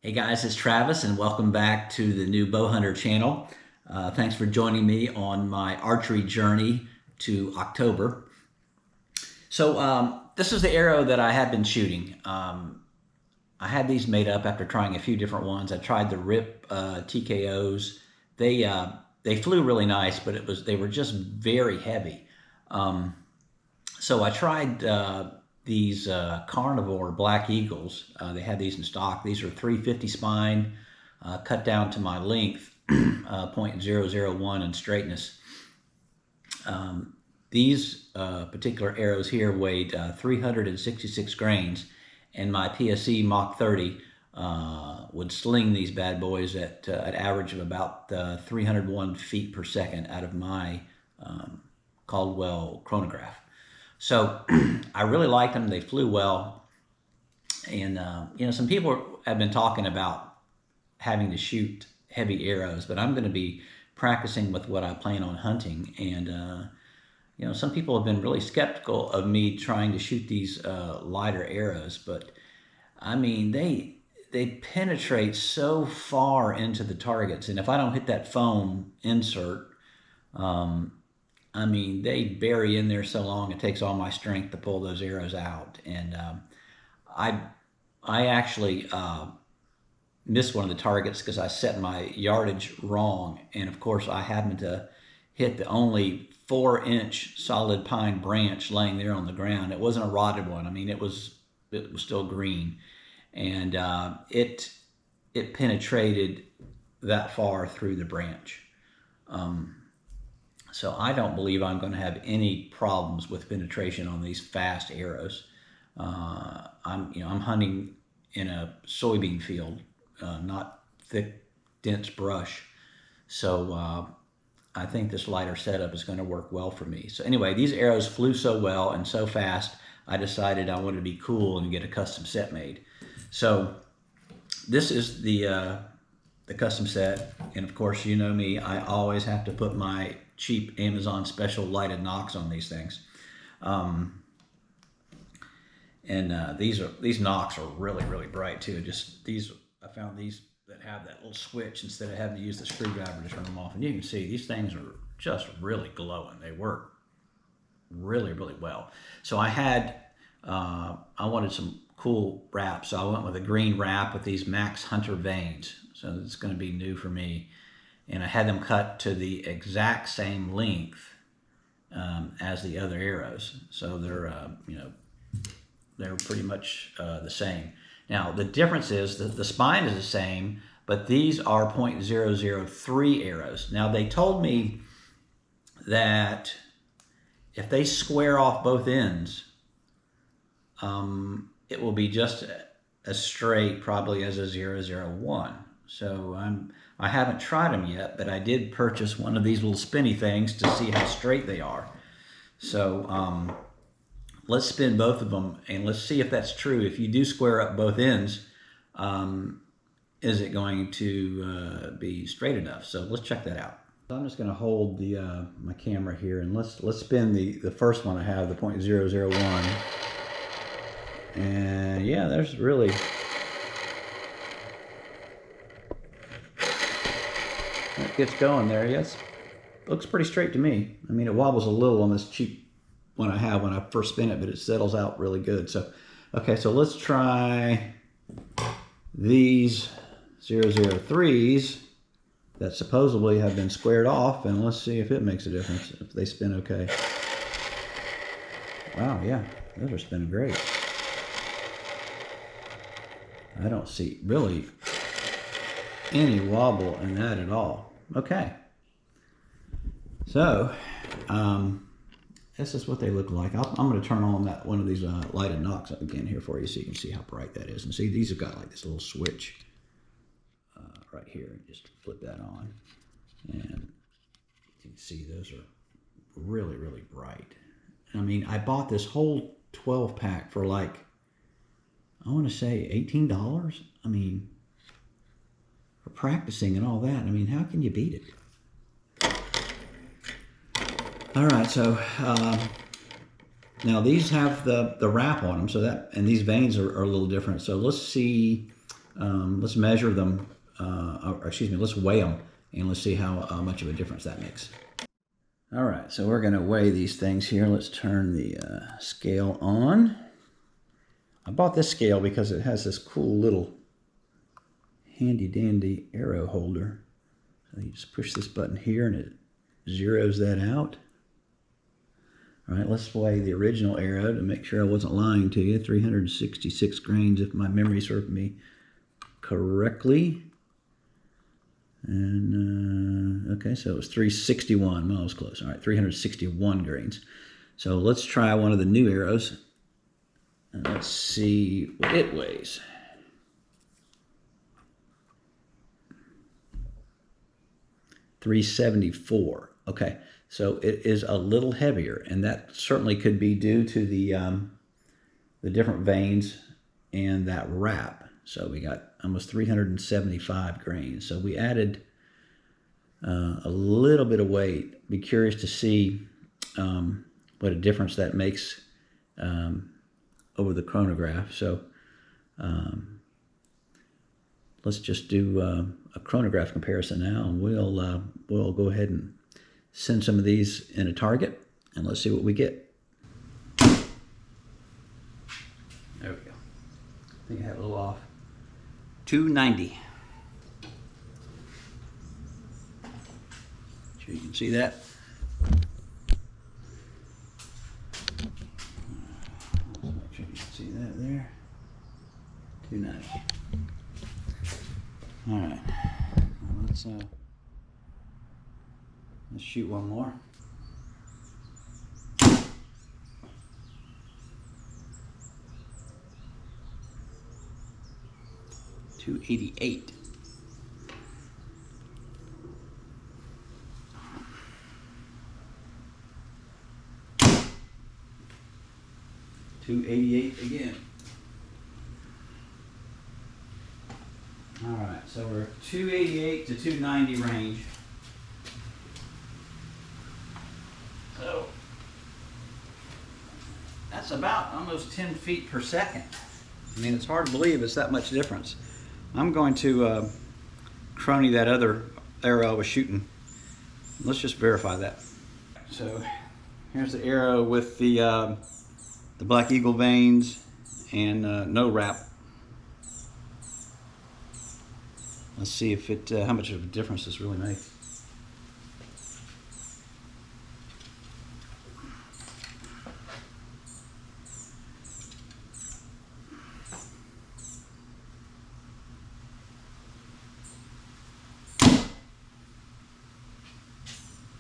Hey guys, it's Travis and welcome back to the new Bow Hunter channel. Thanks for joining me on my archery journey to October. So this is the arrow that I have been shooting. I had these made up after trying a few different ones. I tried the RIP TKOs. They flew really nice, but they were just very heavy. So I tried these carnivore black eagles. They had these in stock. These are 350 spine, cut down to my length, 0.001 in straightness. These particular arrows here weighed 366 grains, and my PSE Mach 30 would sling these bad boys at an average of about 301 feet per second out of my Caldwell chronograph. So I really liked them. They flew well. And, some people have been talking about having to shoot heavy arrows, but I'm going to be practicing with what I plan on hunting. And, some people have been really skeptical of me trying to shoot these lighter arrows, but I mean, they penetrate so far into the targets. And if I don't hit that foam insert, I mean, they bury in there so long, it takes all my strength to pull those arrows out. And I actually missed one of the targets because I set my yardage wrong. And of course, I happened to hit the only 4-inch solid pine branch laying there on the ground. It wasn't a rotted one. I mean, it was still green. And it penetrated that far through the branch. So I don't believe I'm going to have any problems with penetration on these fast arrows. I'm hunting in a soybean field, not thick, dense brush. So I think this lighter setup is going to work well for me. So anyway, these arrows flew so well and so fast, I decided I wanted to be cool and get a custom set made. So this is the custom set, and of course, you know me, I always have to put my cheap Amazon special lighted nocks on these things. These nocks are really, really bright too. I found these that have that little switch instead of having to use the screwdriver to turn them off. And you can see these things are just really glowing. They work really, really well. So I wanted some cool wrap, so I went with a green wrap with these Max Hunter vanes. So it's going to be new for me. And I had them cut to the exact same length as the other arrows. So they're pretty much the same. Now the difference is that the spine is the same, but these are .003 arrows. Now they told me that if they square off both ends, it will be just as straight probably as a 001. So I haven't tried them yet, but I did purchase one of these little spinny things to see how straight they are. So let's spin both of them and let's see if that's true. If you do square up both ends, is it going to be straight enough? So let's check that out. So I'm just going to hold my camera here and let's spin the first one I have, the .001. And yeah, there's really... That gets going there. Yes, looks pretty straight to me. I mean, it wobbles a little on this cheap one I have when I first spin it, but it settles out really good. So, okay, so let's try these 003s that supposedly have been squared off, and let's see if it makes a difference, if they spin okay. Wow, yeah, those are spinning great. I don't see really any wobble in that at all. Okay, so this is what they look like. I'm going to turn on one of these lighted nocks up again here for you so you can see how bright that is. And see, these have got like this little switch right here. Just flip that on, and you can see those are really, really bright. I mean, I bought this whole 12 pack for like, I want to say $18. I mean, for practicing and all that. I mean, how can you beat it? All right, so now these have the wrap on them, so that, and these vanes are a little different. So let's see let's measure them, or excuse me, let's weigh them, and let's see how much of a difference that makes. All right, so we're gonna weigh these things here. Let's turn the scale on. I bought this scale because it has this cool little handy dandy arrow holder. So you just push this button here and it zeroes that out. All right, let's weigh the original arrow to make sure I wasn't lying to you. 366 grains if my memory served me correctly. And okay, so it was 361. Well, I was close. All right, 361 grains. So let's try one of the new arrows. And let's see what it weighs. $374. Okay, so it is a little heavier, and that certainly could be due to the different veins and that wrap. So we got almost 375 grains. So we added a little bit of weight. Be curious to see what a difference that makes over the chronograph. So let's just do a chronograph comparison now, and we'll go ahead and send some of these in a target, and let's see what we get. There we go. I think I have a little off. 290. Sure you can see that. Make sure you can see that there. 290. All right. Well, let's shoot one more. $288. $288 again. All right, so we're 288 to 290 range. So that's about almost 10 feet per second. I mean, it's hard to believe it's that much difference. I'm going to crony that other arrow I was shooting. Let's just verify that. So here's the arrow with the Black Eagle veins and no wrap. Let's see if it how much of a difference this really makes.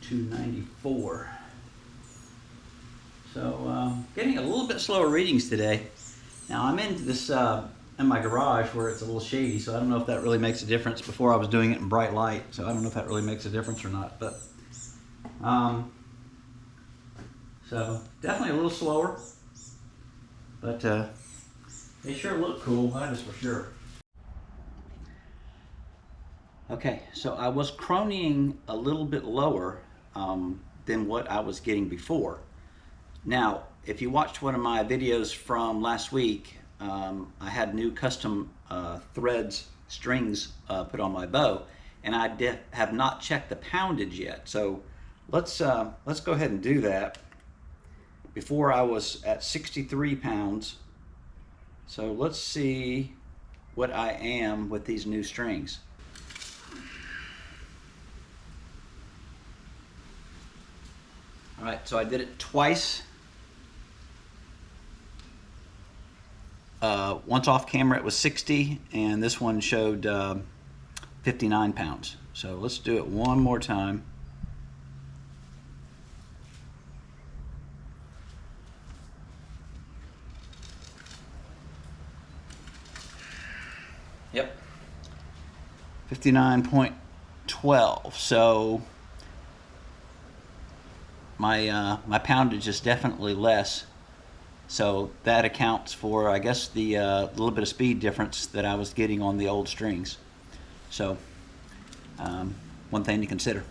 $294. So getting a little bit slower readings today. Now I'm into this in my garage where it's a little shady, so I don't know if that really makes a difference. Before I was doing it in bright light, so I don't know if that really makes a difference or not. But so definitely a little slower, but they sure look cool. That is for sure. Okay, so I was cronying a little bit lower than what I was getting before. Now, if you watched one of my videos from last week, I had new custom threads, strings put on my bow, and I have not checked the poundage yet. So let's go ahead and do that. Before I was at 63 pounds. So let's see what I am with these new strings. All right, so I did it twice. Once off camera it was 60, and this one showed 59 pounds. So let's do it one more time. Yep, 59.12. So my poundage is definitely less. So that accounts for, I guess, the little bit of speed difference that I was getting on the old strings. So one thing to consider.